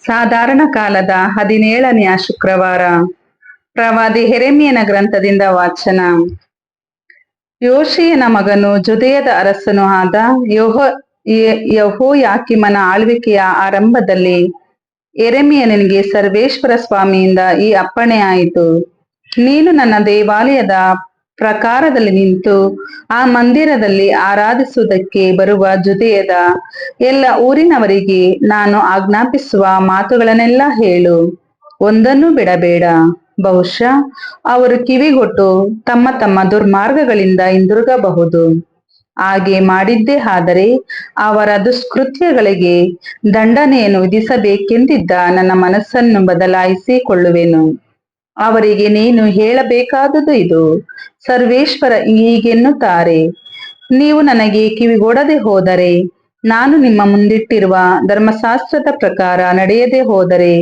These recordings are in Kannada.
ಸಾಧಾರಣ ಕಾಲದ 17ನೆಯ ಶುಕ್ರವಾರ. ಪ್ರವಾದಿ ಯೆರೆಮೀಯನ ಗ್ರಂಥದಿಂದ ವಾಚನ. ಯೋಷೀಯನ ಮಗನು ಜುದೆಯದ ಅರಸನೂ ಆದ ಯೆಹೋಯಾಕೀಮನ ಆಳ್ವಿಕೆಯ ಆರಂಭದಲ್ಲಿ ಯೆರೆಮೀಯನಿಗೆ ಸರ್ವೇಶ್ವರ ಸ್ವಾಮಿಯಿಂದ ಈ ಅಪ್ಪಣೆ ಆಯಿತು. ನೀನು ನನ್ನ ದೇವಾಲಯದ ಪ್ರಾಕಾರದಲ್ಲಿ ನಿಂತು ಆ ಮಂದಿರದಲ್ಲಿ ಆರಾಧಿಸುವುದಕ್ಕೆ ಬರುವ ಜುದೆಯದ ಎಲ್ಲ ಊರಿನವರಿಗೆ ನಾನು ಆಜ್ಞಾಪಿಸುವ ಮಾತುಗಳನ್ನೆಲ್ಲ ಹೇಳು, ಒಂದನ್ನೂ ಬಿಡಬೇಡ. ಬಹುಶಃ ಅವರು ಕಿವಿಗೊಟ್ಟು ತಮ್ಮ ತಮ್ಮ ದುರ್ಮಾರ್ಗಗಳಿಂದ ಹಿಂದಿರುಗಬಹುದು. ಹಾಗೆ ಮಾಡಿದ್ದೇ ಆದರೆ ಅವರ ದುಷ್ಕೃತ್ಯಗಳಿಗೆ ದಂಡನೆಯನ್ನು ವಿಧಿಸಬೇಕೆಂದಿದ್ದ ನನ್ನ ಮನಸ್ಸನ್ನು ಬದಲಾಯಿಸಿಕೊಳ್ಳುವೆನು. ಅವರಿಗೆ ನೀನು ಹೇಳಬೇಕಾದುದು ಇದು. ಸರ್ವೇಶ್ವರ ಹೀಗೆನ್ನುತ್ತಾರೆ, ನೀವು ನನಗೆ ಕಿವಿಗೊಡದೆ ಹೋದರೆ, ನಾನು ನಿಮ್ಮ ಮುಂದಿಟ್ಟಿರುವ ಧರ್ಮಶಾಸ್ತ್ರದ ಪ್ರಕಾರ ನಡೆಯದೆ ಹೋದರೆ,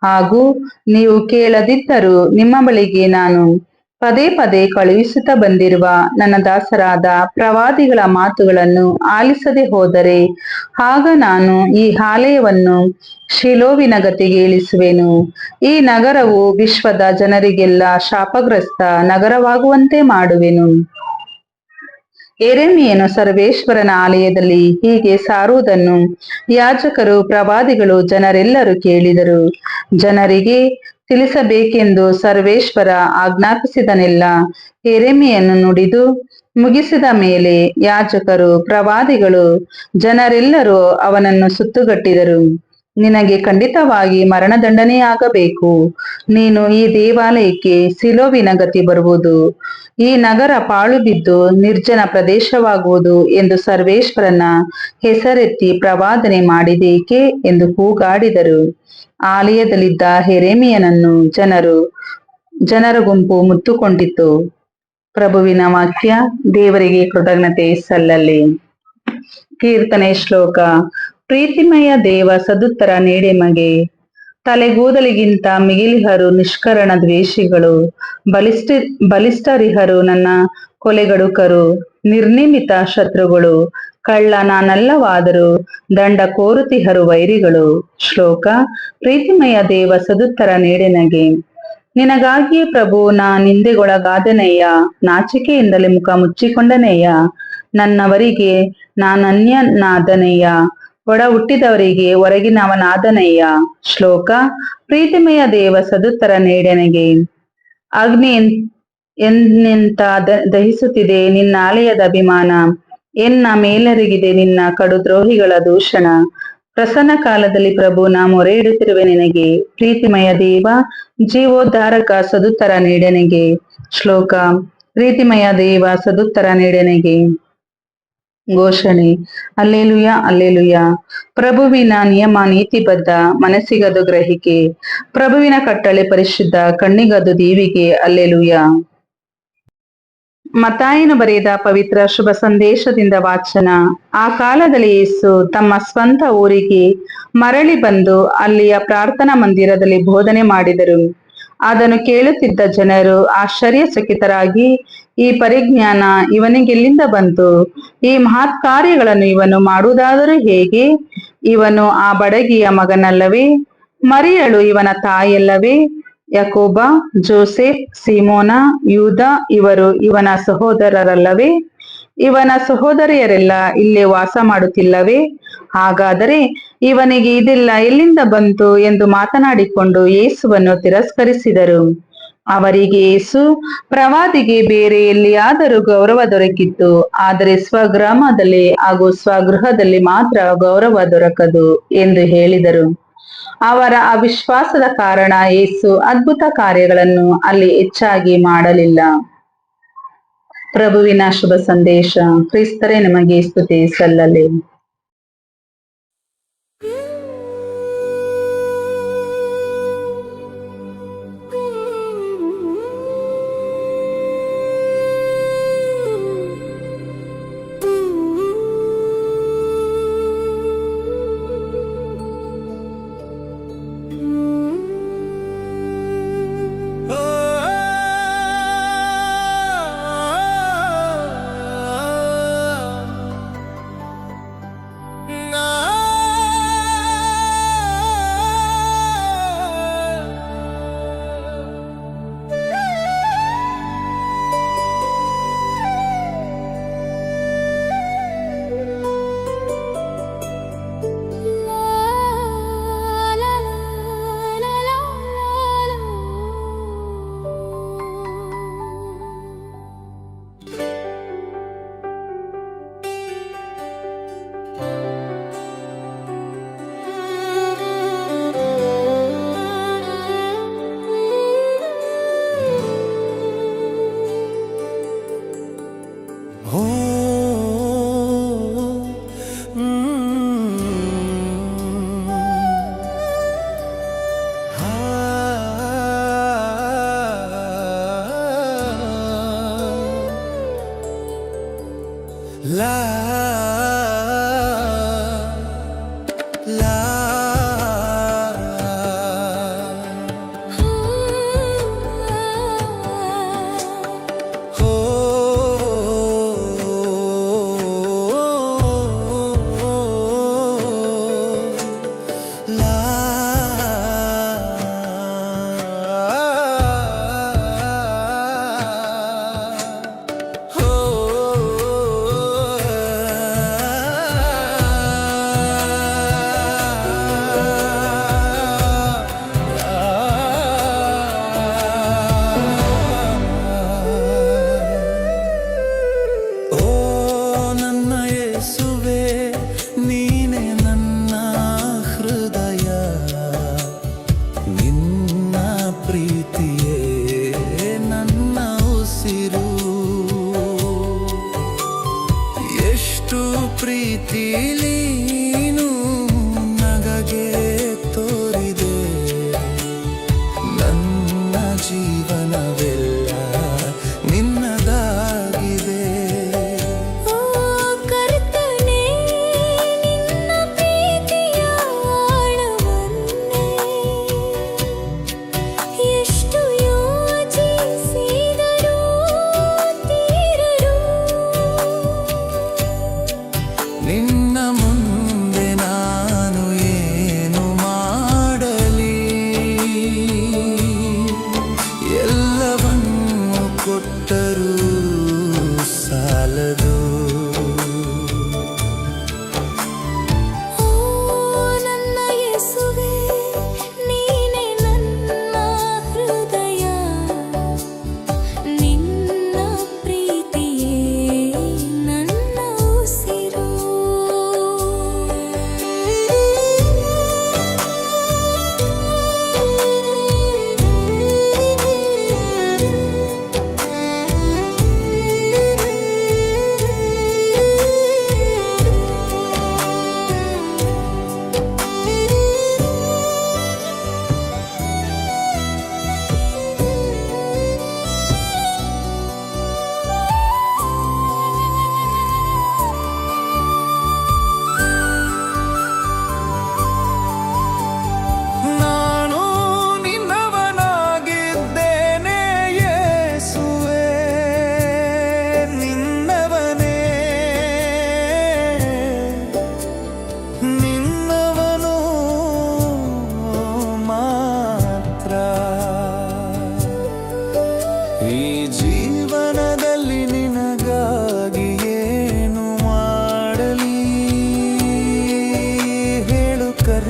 ಹಾಗೂ ನೀವು ಕೇಳದಿದ್ದರೂ ನಿಮ್ಮ ಬಳಿಗೆ ನಾನು ಪದೇ ಪದೇ ಕಳುಹಿಸುತ್ತಾ ಬಂದಿರುವ ನನ್ನ ದಾಸರಾದ ಪ್ರವಾದಿಗಳ ಮಾತುಗಳನ್ನು ಆಲಿಸದೆ ಹೋದರೆ, ಆಗ ನಾನು ಈ ಆಲಯವನ್ನು ಶಿಲೋವಿನ ಗತಿಗೆ ಇಳಿಸುವೆನು. ಈ ನಗರವು ವಿಶ್ವದ ಜನರಿಗೆಲ್ಲ ಶಾಪಗ್ರಸ್ತ ನಗರವಾಗುವಂತೆ ಮಾಡುವೆನು. ಯೆರೆಮೀಯನು ಸರ್ವೇಶ್ವರನ ಆಲಯದಲ್ಲಿ ಹೀಗೆ ಸಾರುವುದನ್ನು ಯಾಜಕರು, ಪ್ರವಾದಿಗಳು, ಜನರೆಲ್ಲರೂ ಕೇಳಿದರು. ಜನರಿಗೆ ತಿಳಿಸಬೇಕೆಂದು ಸರ್ವೇಶ್ವರ ಆಜ್ಞಾಪಿಸಿದನೆಲ್ಲ ಯೆರೆಮೀಯನು ನುಡಿದು ಮುಗಿಸಿದ ಮೇಲೆ ಯಾಜಕರು, ಪ್ರವಾದಿಗಳು, ಜನರೆಲ್ಲರೂ ಅವನನ್ನು ಸುತ್ತುಗಟ್ಟಿದರು. ನಿನಗೆ ಖಂಡಿತವಾಗಿ ಮರಣದಂಡನೆಯಾಗಬೇಕು. ನೀನು ಈ ದೇವಾಲಯಕ್ಕೆ ಶಿಲೋವಿನ ಗತಿ ಬರುವುದು. ಈ ನಗರ ಪಾಳು ಬಿದ್ದು ನಿರ್ಜನ ಪ್ರದೇಶವಾಗುವುದು ಎಂದು ಸರ್ವೇಶ್ವರನ ಹೆಸರೆತ್ತಿ ಪ್ರವಾದನೆ ಮಾಡಿದೇಕೆ ಎಂದು ಕೂಗಾಡಿದರು. ಆಲಯದಲ್ಲಿದ್ದ ಯೆರೆಮೀಯನನ್ನು ಜನರ ಗುಂಪು ಮುತ್ತುಕೊಂಡಿತು. ಪ್ರಭುವಿನ ವಾಕ್ಯ. ದೇವರಿಗೆ ಕೃತಜ್ಞತೆ ಸಲ್ಲಲಿ. ಕೀರ್ತನೆ ಶ್ಲೋಕ. ಪ್ರೀತಿಮಯ ದೇವ ಸದುತ್ತರ ನೀಡೆಮಗೆ. ತಲೆಗೂದಲಿಗಿಂತ ಮಿಗಿಲಿಹರು ನಿಷ್ಕರಣ ದ್ವೇಷಿಗಳು, ಬಲಿಷ್ಠರಿಹರು ನನ್ನ ಕೊಲೆಗಡುಕರು, ನಿರ್ನಿಮಿತ ಶತ್ರುಗಳು. ಕಳ್ಳ ನಾನಲ್ಲವಾದರೂ ದಂಡ ಕೋರುತಿಹರು ವೈರಿಗಳು. ಶ್ಲೋಕ. ಪ್ರೀತಿಮಯ ದೇವ ಸದುತ್ತರ ನೀಡೆನಗೆ. ನಿನಗಾಗಿಯೇ ಪ್ರಭು ನಾ ನಿಂದೆಗೊಳಗಾದೆನಯ್ಯ, ನಾಚಿಕೆಯಿಂದಲೇ ಮುಖ ಮುಚ್ಚಿಕೊಂಡನೆಯ್ಯ. ನನ್ನವರಿಗೆ ನಾನನ್ಯನಾದನೆಯ್ಯ, ಒಡ ಹುಟ್ಟಿದವರಿಗೆ ಹೊರಗಿನವನಾದನಯ್ಯ. ಶ್ಲೋಕ. ಪ್ರೀತಿಮಯ ದೇವ ಸದುತ್ತರ ನೀಡೆನಗೆ. ಅಗ್ನಿ ಎನ್ನೆಂತ ದಹಿಸುತ್ತಿದೆ ನಿನ್ನ ಆಲಯದ ಅಭಿಮಾನ, ಎನ್ನ ಮೇಲೆರಗಿದೆ ನಿನ್ನ ಕಡುದ್ರೋಹಿಗಳ ದೂಷಣ. ಪ್ರಸನ್ನ ಕಾಲದಲ್ಲಿ ಪ್ರಭು ನಾ ಮೊರೆ ಇಡುತ್ತಿರುವೆ ನಿನಗೆ. ಪ್ರೀತಿಮಯ ದೇವ ಜೀವೋದ್ಧಾರಕ ಸದುತ್ತರ ನೀಡೆನಗೆ. ಶ್ಲೋಕ. ಪ್ರೀತಿಮಯ ದೇವ ಸದುತ್ತರ ನೀಡೆನಗೆ. ಘೋಷಣೆ. ಅಲ್ಲೇಲುಯ, ಅಲ್ಲೇಲುಯ. ಪ್ರಭುವಿನ ನಿಯಮ ನೀತಿಬದ್ಧ, ಮನಸ್ಸಿಗದು ಗ್ರಹಿಕೆ. ಪ್ರಭುವಿನ ಕಟ್ಟಳೆ ಪರಿಶುದ್ಧ, ಕಣ್ಣಿಗದು ದೀವಿಗೆ. ಅಲ್ಲೇಲುಯ. ಮತ್ತಾಯನು ಬರೆದ ಪವಿತ್ರ ಶುಭ ಸಂದೇಶದಿಂದ ವಾಚನ. ಆ ಕಾಲದಲ್ಲಿ ಯೇಸು ತಮ್ಮ ಸ್ವಂತ ಊರಿಗೆ ಮರಳಿ ಬಂದು ಅಲ್ಲಿಯ ಪ್ರಾರ್ಥನಾ ಮಂದಿರದಲ್ಲಿ ಬೋಧನೆ ಮಾಡಿದರು. ಅದನ್ನು ಕೇಳುತ್ತಿದ್ದ ಜನರು ಆಶ್ಚರ್ಯಚಕಿತರಾಗಿ, ಈ ಪರಿಜ್ಞಾನ ಇವನಿಗೆಲ್ಲಿಂದ ಬಂತು? ಈ ಮಹತ್ ಕಾರ್ಯಗಳನ್ನು ಇವನು ಮಾಡುವುದಾದರೂ ಹೇಗೆ? ಇವನು ಆ ಬಡಗಿಯ ಮಗನಲ್ಲವೇ? ಮರಿಯಳು ಇವನ ತಾಯಿಯಲ್ಲವೇ? ಯಾಕೋಬ, ಜೋಸೆಫ್, ಸೀಮೋನ, ಯೂದ ಇವರು ಇವನ ಸಹೋದರರಲ್ಲವೇ? ಇವನ ಸಹೋದರಿಯರೆಲ್ಲ ಇಲ್ಲೇ ವಾಸ ಮಾಡುತ್ತಿಲ್ಲವೇ? ಹಾಗಾದರೆ ಇವನಿಗೆ ಇದೆಲ್ಲ ಎಲ್ಲಿಂದ ಬಂತು ಎಂದು ಮಾತನಾಡಿಕೊಂಡು ಯೇಸುವನ್ನು ತಿರಸ್ಕರಿಸಿದರು. ಅವರಿಗೆ ಯೇಸು, ಪ್ರವಾದಿಗೆ ಬೇರೆ ಎಲ್ಲಿಯಾದರೂ ಗೌರವ ದೊರಕಿತ್ತು, ಆದರೆ ಸ್ವಗ್ರಾಮದಲ್ಲಿ ಹಾಗೂ ಸ್ವಗೃಹದಲ್ಲಿ ಮಾತ್ರ ಗೌರವ ದೊರಕದು ಎಂದು ಹೇಳಿದರು. ಅವರ ಅವಿಶ್ವಾಸದ ಕಾರಣ ಯೇಸು ಅದ್ಭುತ ಕಾರ್ಯಗಳನ್ನು ಅಲ್ಲಿ ಹೆಚ್ಚಾಗಿ ಮಾಡಲಿಲ್ಲ. ಪ್ರಭುವಿನ ಶುಭ ಸಂದೇಶ. ಕ್ರಿಸ್ತರೇ ನಮಗೆ ಸ್ತುತಿ ಸಲ್ಲಲಿ.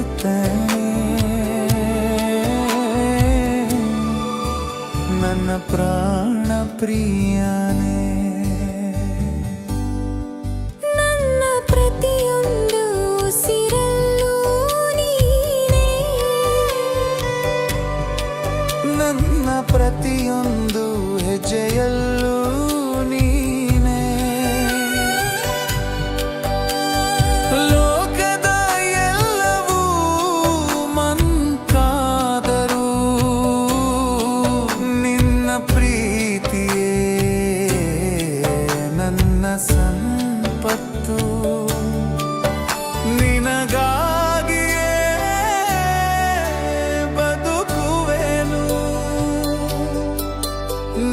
ಕೊಡುತ್ತೇನೆ ನನ್ನ ಪ್ರಾಣ ಪ್ರಿಯನೇ. ನನ್ನ ಪ್ರತಿಯೊಂದು ಉಸಿರಲ್ಲೂ ನೀನೇ, ನನ್ನ ಪ್ರತಿಯೊಂದು ಹೆಜ್ಜೆಯಲ್ಲೂ ನೀನೇ. ಲೋಕದ ಎಲ್ಲವೂ ಮಂಕಾದರೂ ನಿನ್ನ ಪ್ರೀತಿಯೇ ನನ್ನ ಸಂಪತ್ತು. ನಿನಗಾಗಿಯೇ ಬದುಕುವೆನು,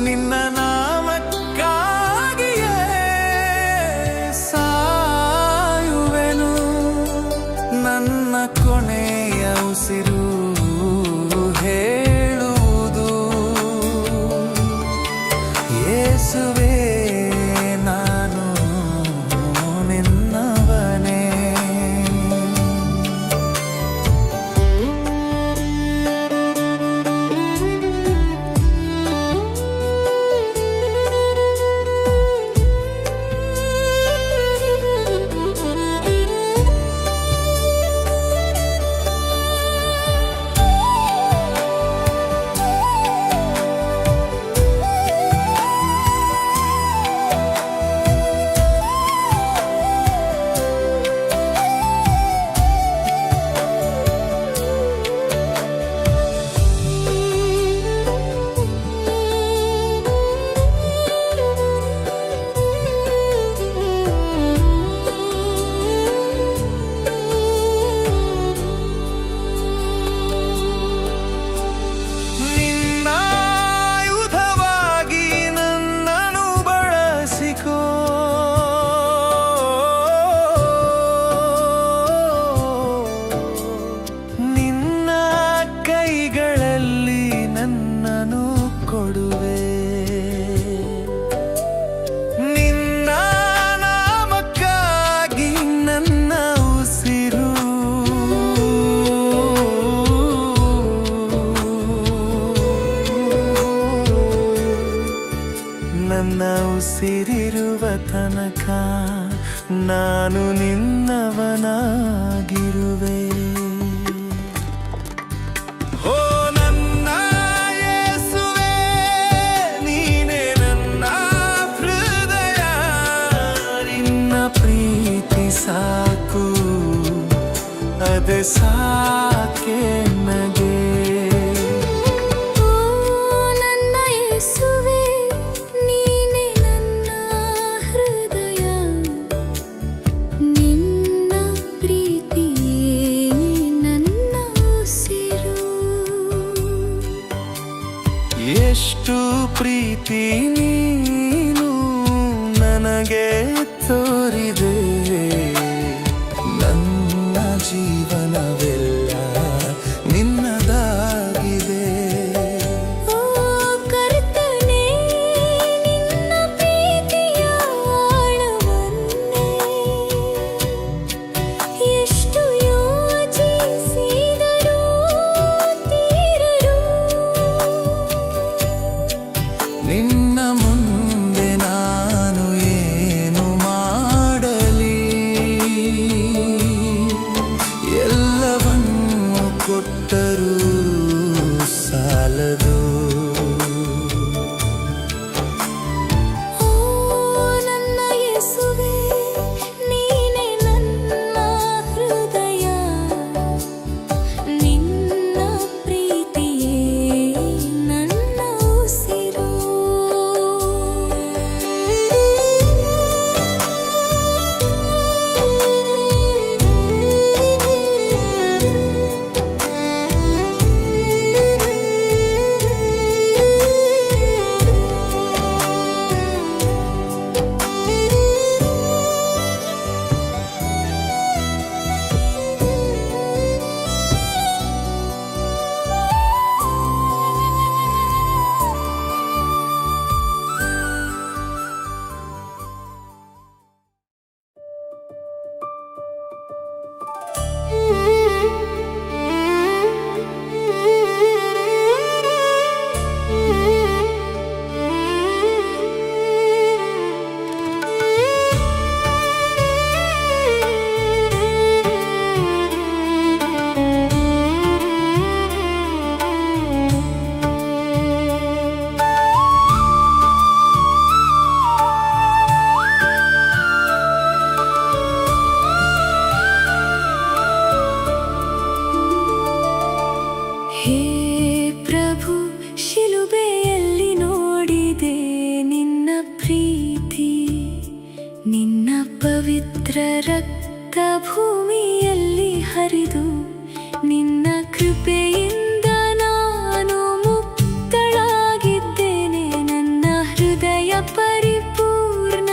ನಿನ್ನ ನಾಮಕ್ಕಾಗಿಯೇ ಸಾಯುವೆನು. ನನ್ನ ಕೊನೆಯ ಉಸಿರು ಹೇಳುವುದು ಯೇಸುವೇ ನಾನು ನಿನ್ನವನೇ. ನಿನ್ನಾಯುಧವಾಗಿ ನನ್ನನ್ನು ಬಳಸಿಕೋ, ನಿನ್ನ ಕೈಗಳಲ್ಲಿ ನನ್ನನ್ನು ಕೊಡುವೆ. ನಿನ್ನ ನಾಮಕ್ಕಾಗಿ ನನ್ನ ಉಸಿರು ನನ್ನ ಉಸಿರಿರುವ ತನಕ ನಾನು ನಿನ್ನವನಾಗಿರುವೆ. ಓ ನನ್ನ ಯೇಸುವೇ, ನೀನೇ ನನ್ನ ಹೃದಯ. ನಿನ್ನ ಪ್ರೀತಿ ಸಾಕು, ಅದೇ ಸಾಕೆ ನನಗೆ. ಓ ನನ್ನ ಯೇಸುವೇ, ನೀನೇ ನನ್ನ ಹೃದಯ, ನಿನ್ನ ಪ್ರೀತಿಯೇ ನನ್ನ ಉಸಿರು. ಎಷ್ಟು ಪ್ರೀತಿ ನೀನು ನನಗೆ ತೋರಿದೆ, ನನ್ನ ಜೀವನವೆಲ್ಲ ನಿನ್ನದಾಗಿದೆ. ಓ ಕರ್ತನೇ, ನಿನ್ನ ಪ್ರೀತಿಯ ಆಳವನ್ನೇ ಎಷ್ಟು ಯೋಚಿಸಿದರೂ ತೀರದು. ನಿನ್ನ ಮುಂದೆ ನಾನು ಏನು ಮಾಡಲಿ, ಎಲ್ಲವನ್ನೂ ಕೊಟ್ಟರೂ ಸಾಲದು. ಓ ನನ್ನ ಯೇಸುವೇ, ನೀನೇ ನನ್ನ ಹೃದಯ, ನಿನ್ನ ಪ್ರೀತಿಯೇ ನನ್ನ ಉಸಿರು. ಹೇ ಪ್ರಭು, ಶಿಲುಬೆಯಲ್ಲಿ ನೋಡಿದೆ ನಿನ್ನ ಪ್ರೀತಿ, ನಿನ್ನ ಪವಿತ್ರ ರಕ್ತ ಭೂಮಿಯಲ್ಲಿ ಹರಿದು, ನಿನ್ನ ಕೃಪೆಯಿಂದ ನಾನು ಮುಕ್ತಳಾಗಿದ್ದೇನೆ. ನನ್ನ ಹೃದಯ ಪರಿಪೂರ್ಣ,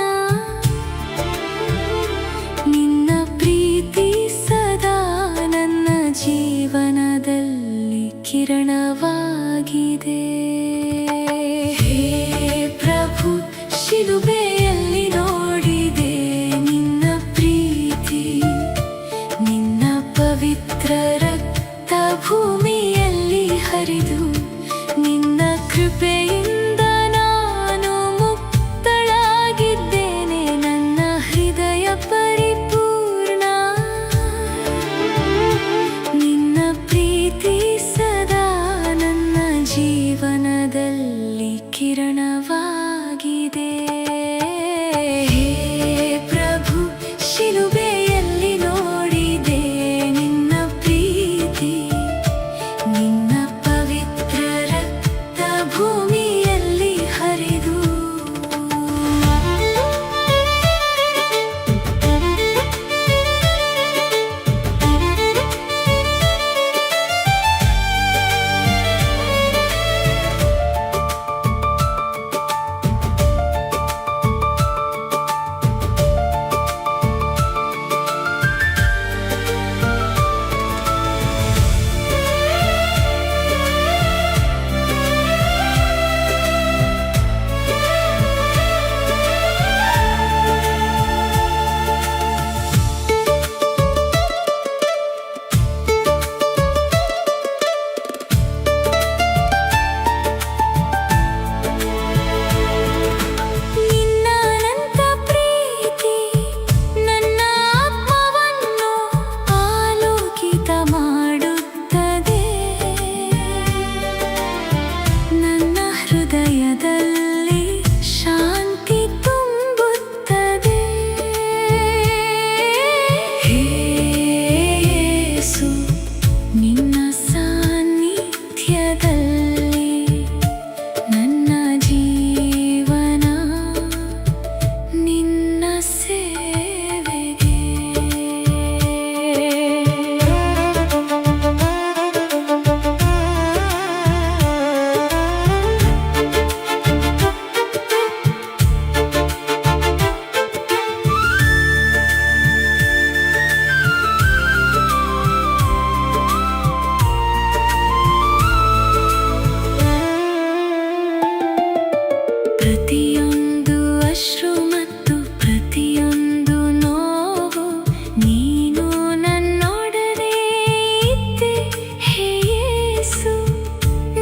ನಿನ್ನ ಪ್ರೀತಿ ಸದಾ ನನ್ನ ಜೀವನದಲ್ಲಿ ಕಿರಣವಾಗಿದೆ. ಹೇ ಪ್ರಭು, ಶಿಲುಬೆಯಲ್ಲಿ ನೋಡಿದೆ ನಿನ್ನ ಪ್ರೀತಿ, ನಿನ್ನ ಪವಿತ್ರ ರಕ್ತ ಭೂಮಿಯಲ್ಲಿ ಹರಿದು, ನಿನ್ನ ಕೃಪೆಯಿಂದ ನಾನು ಮುಕ್ತಳಾಗಿದ್ದೇನೆ. ನನ್ನ ಹೃದಯ ಪರಿಪೂರ್ಣ, ನಿನ್ನ ಪ್ರೀತಿ ಸದಾ ನನ್ನ ಜೀವನದಲ್ಲಿ ಕಿರಣವಾಗಿದೆ. ಹೇ ಪ್ರಭು, ಶಿಲುಬೆಯಲ್ಲಿ ನೋಡಿದೆ ನಿನ್ನ ಪ್ರೀತಿ, ನಿನ್ನ ಪವಿತ್ರ ರಕ್ತ ಭೂಮಿಯಲ್ಲಿ ಹರಿದು. ನಿನ್ನ ಅನಂತ ಪ್ರೀತಿ ನನ್ನ ಆತ್ಮವನ್ನು ಆಲೋಕಿತ ಮಾಡುತ್ತದೆ. ನನ್ನ ಹೃದಯದಲ್ಲಿ ಶಾಂತಿ ತುಂಬುತ್ತದೆ. ಹೇ ಯೇಸು, ನಿನ್ನ ಸಾನ್ನಿಧ್ಯದಲ್ಲಿ ನನ್ನ ಜೀವನ ನಿನ್ನ ಸೇವೆಗೆ. ಪ್ರತಿಯೊಂದು ಅಶ್ರು ಮತ್ತು ಪ್ರತಿಯೊಂದು ನೋವು ನೀನು ನನ್ನೊಡನೆ ಇದ್ದೆ. ಹೇ ಯೇಸು,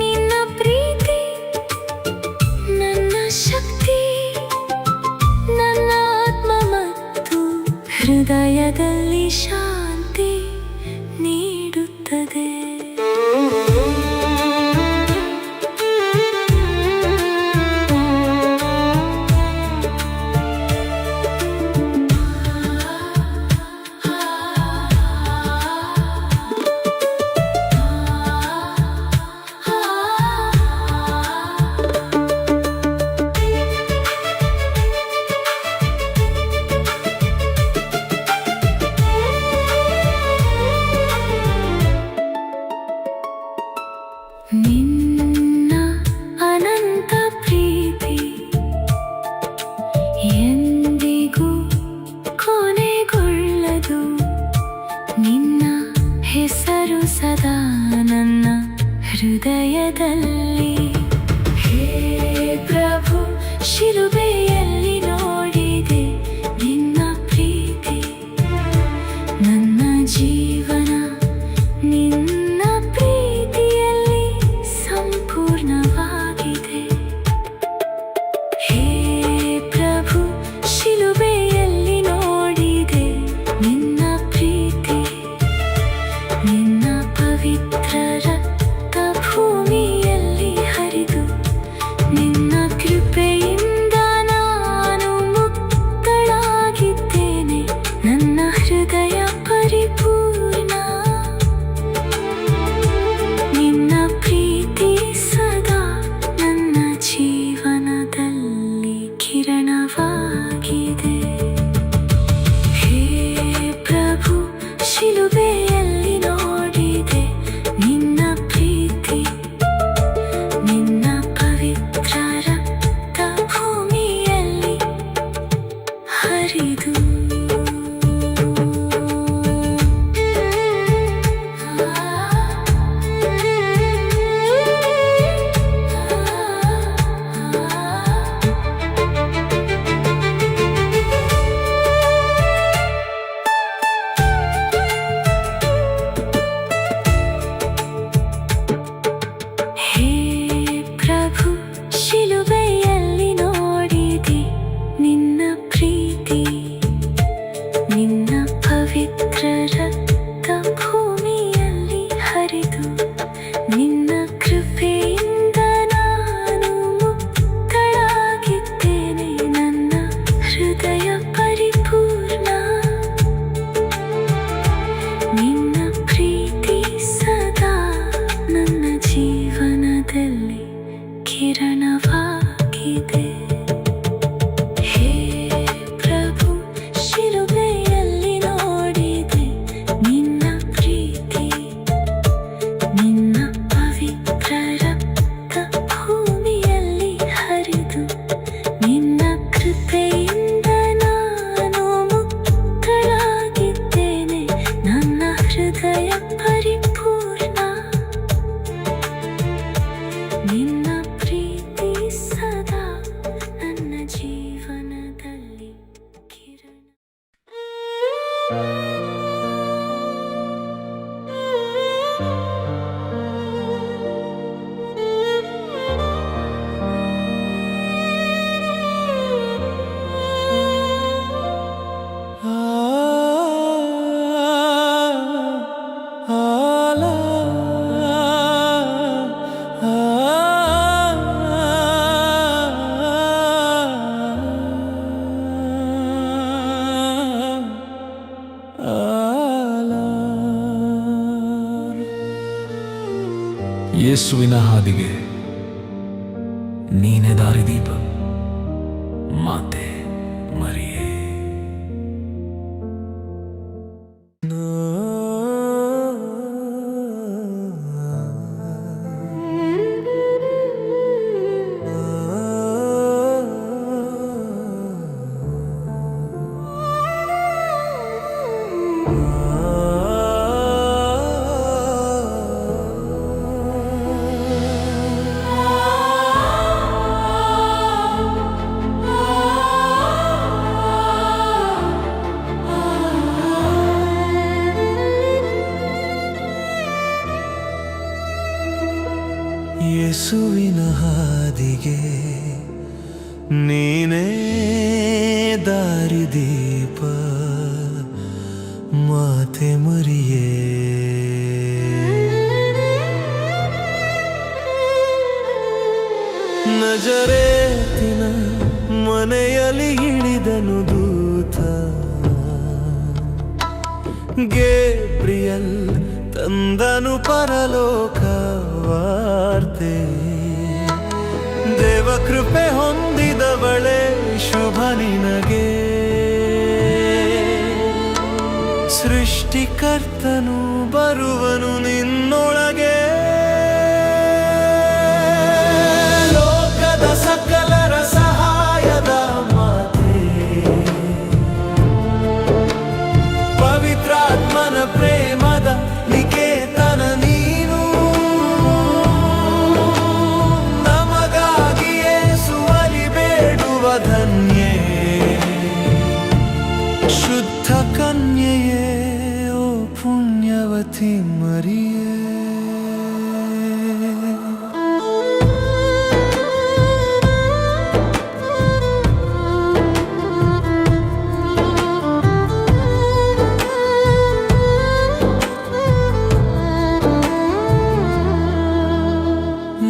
ನಿನ್ನ ಪ್ರೀತಿ ನನ್ನ ಶಕ್ತಿ, ನನ್ನ ಆತ್ಮ ಮತ್ತು ಹೃದಯದಲ್ಲಿ ಶಾಂತಿ ನೀಡುತ್ತದೆ. ನಿನ್ನ ಅನಂತ ಪ್ರೀತಿ ಎಂದಿಗೂ ಕೊನೆಗೊಳ್ಳದು. ನಿನ್ನ ಹೆಸರು ಸದಾ ನನ್ನ ಹೃದಯದಲ್ಲಿ. ಹೇ ಪ್ರಭು, ಶಿಲುಬೆಯಲ್ಲಿ ನೋಡಿದೆ ನಿನ್ನ ಪ್ರೀತಿ, ನನ್ನ ಜೀವನ ನಿನ್ನ ಪ್ರೀತಿಯಲ್ಲಿ ಸಂಪೂರ್ಣವಾಗಿದೆ. ಹೇ ಪ್ರಭು, ಶಿಲುಬೆಯಲ್ಲಿ ನೋಡಿದೆ ನಿನ್ನ ಪ್ರೀತಿ, ನಿನ್ನ ಪವಿತ್ರ ರಕ್ತ ಭೂಮಿಯಲ್ಲಿ ಹರಿದು ನಿನ್ನ ಕೃಪೆಯಿಂದ ನಾನು ಮುಕ್ತಳಾಗಿದ್ದೇನೆ. ನನ್ನ ಹೃದಯ ಪರಿಪೂರ್ಣ, ನಿನ್ನ ಪ್ರೀತಿ ಸದಾ ನನ್ನ ಜೀವನದಲ್ಲಿ ಕಿರಣವಾಗಿದೆ. ಹೇ ಪ್ರಭು, ಶಿಲುಬೆಯಲ್ಲಿ ನೋಡಿದೆ ನಿನ್ನ ಪ್ರೀತಿ, ನಿನ್ನ ಪವಿತ್ರ ರಕ್ತ ಭೂಮಿಯಲ್ಲಿ ಹರಿದು ನಿನ್ನ ಕೃಪೆಯಿಂದ ನಾನು ಮುಕ್ತಳಾಗಿದ್ದೇನೆ. ನನ್ನ ಹೃದಯ ಪರಿಪೂರ್ಣ, ನಿನ್ನ ಪ್ರೀತಿ ಸದಾ ನನ್ನ ಜೀವನದಲ್ಲಿ ಕಿರಣ. ಯೇಸುವಿನ ಹಾದಿಗೆ ನೀನೆ ದಾರಿದೀಪ, ಮಾತೆ ಮರಿಯೇ. ಯೇಸುವಿನ ಹಾದಿಗೆ ನೀನೇ ದಾರಿದೀಪ, ಮಾತೆ ಮರಿಯೇ. ನಜರೇತಿನ ಮನೆಯಲ್ಲಿ ಇಳಿದನು ದೂತ, ಗೇಬ್ರಿಯಲ್ ತಂದನು ಪರಲೋಕ ವಾರ್ತೆ. ದೇವ ಕೃಪೆ ಹೊಂದಿದವಳೆ ಶುಭ ನಿನಗೆ, ಸೃಷ್ಟಿಕರ್ತನು ಬರುವನು ನಿನ್ನೊಳಗೆ. ಲೋಕದ ಸಕಲರ ಸಹಾಯದ ಮಾತೆ, ಪವಿತ್ರಾತ್ಮನ ಪ್ರೇಮದ ನಿಕೇತನ ನೀನು. ನಮಗಾಗಿ ಯೇಸುವಲಿ ಬೇಡುವ ಧನ್ಯೇ, ಶುದ್ಧ ಕನ್ಯೆಯೇ, ಓ ಪುಣ್ಯವತಿ ಮರಿಯೇ.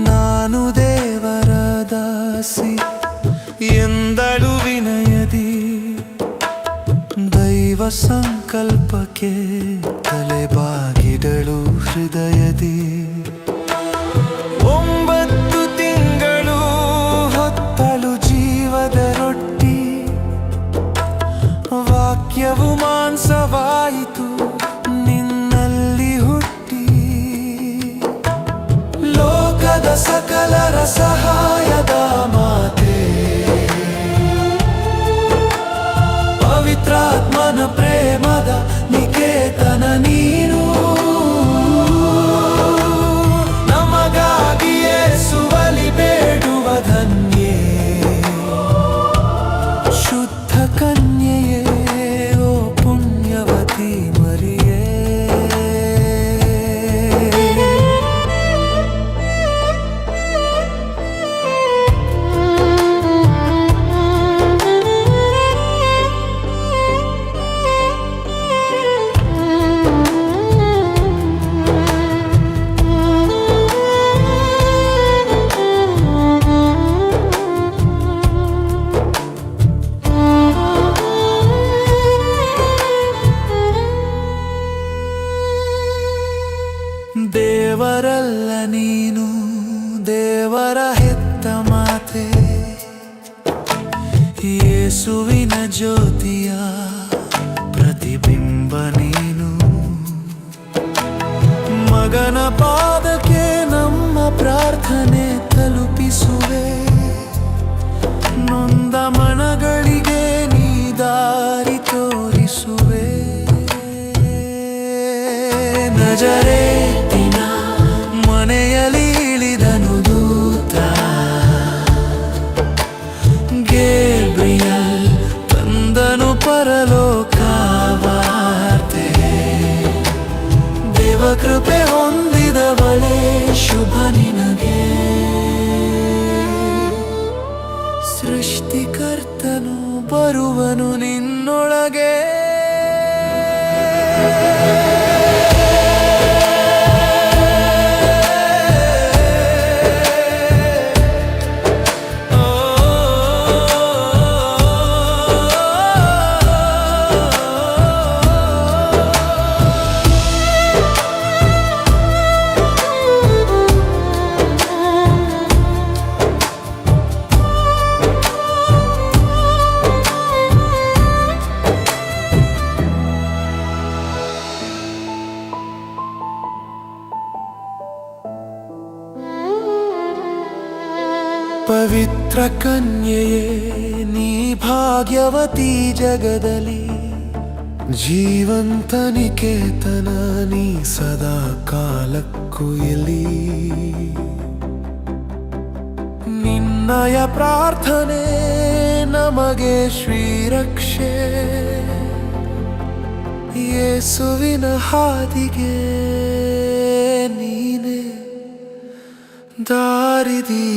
ನಾನು ದೇವರ ದಾಸಿ ಎಂದಳು ವಿನಯದಿ, ದೈವ ಸಂಕಲ್ಪಕ್ಕೆ ತಲೆಬಾಗಿದಳು ಹೃದಯದಿ. 9 ತಿಂಗಳು ಹೊತ್ತಳು ಜೀವದ ರೊಟ್ಟಿ, ವಾಕ್ಯವು ಮಾಂಸವಾಯಿತು ನಿನ್ನಲ್ಲಿ ಹುಟ್ಟಿ. ಲೋಕದ ಸಕಲರ ಸಹಾಯದ ಮಾತೆ, ಪವಿತ್ರಾತ್ಮನ ಪ್ರೇಮದ ನಿಕೇತನ ನೀನು. ನಮಗಾಗಿ ಯೇಸುವಲಿ ಬೇಡುವ ಧನ್ಯೇ, ಶುದ್ಧ ಕನ್ಯೆಯೇ, ಓ ಪುಣ್ಯವತಿ ಮರಿಯೇ. ದೇವರಲ್ಲ ನೀನು, ದೇವರ ಹೆತ್ತ ಮಾತೆ, ಯೇಸುವಿನ ಜ್ಯೋತಿಯ ಪ್ರತಿಬಿಂಬ ನೀನು. ಮಗನ ಪಾದಕ್ಕೆ ನಮ್ಮ ಪ್ರಾರ್ಥನೆ ತಲುಪಿಸುವೆ, ನೊಂದ ಮನಗಳಿಗೆ ನೀ ದಾರಿ ತೋರಿಸುವೆ. ನಜರೇತಿನ ಮನೆಯಲ್ಲಿ ಇಳಿದನು ದೂತ, ಗೇಬ್ರಿಯಲ್ ತಂದನು ಪರಲೋಕ ವಾರ್ತೆ. ದೇವ ಕೃಪೆ ಹೊಂದಿದವಳೇ ಶುಭ ನಿನಗೆ, ಸೃಷ್ಟಿಕರ್ತನು ಬರುವನು ನಿನ್ನೊಳಗೆ. ಪವಿತ್ರ ಕನ್ಯೆಯೇ ನೀ ಭಾಗ್ಯವತಿ ಜಗದಲ್ಲಿ, ಜೀವಂತ ನಿಕೇತನ ನೀ ಸದಾ ಕಾಲಕ್ಕೂ ಎಲ್ಲಿ. ನಿನ್ನಯ ಪ್ರಾರ್ಥನೆ ನಮಗೆ ಶ್ರೀರಕ್ಷೆ, ಯೇಸುವಿನ ಹಾದಿಗೆ ನೀನೆ ದಾರಿದೀ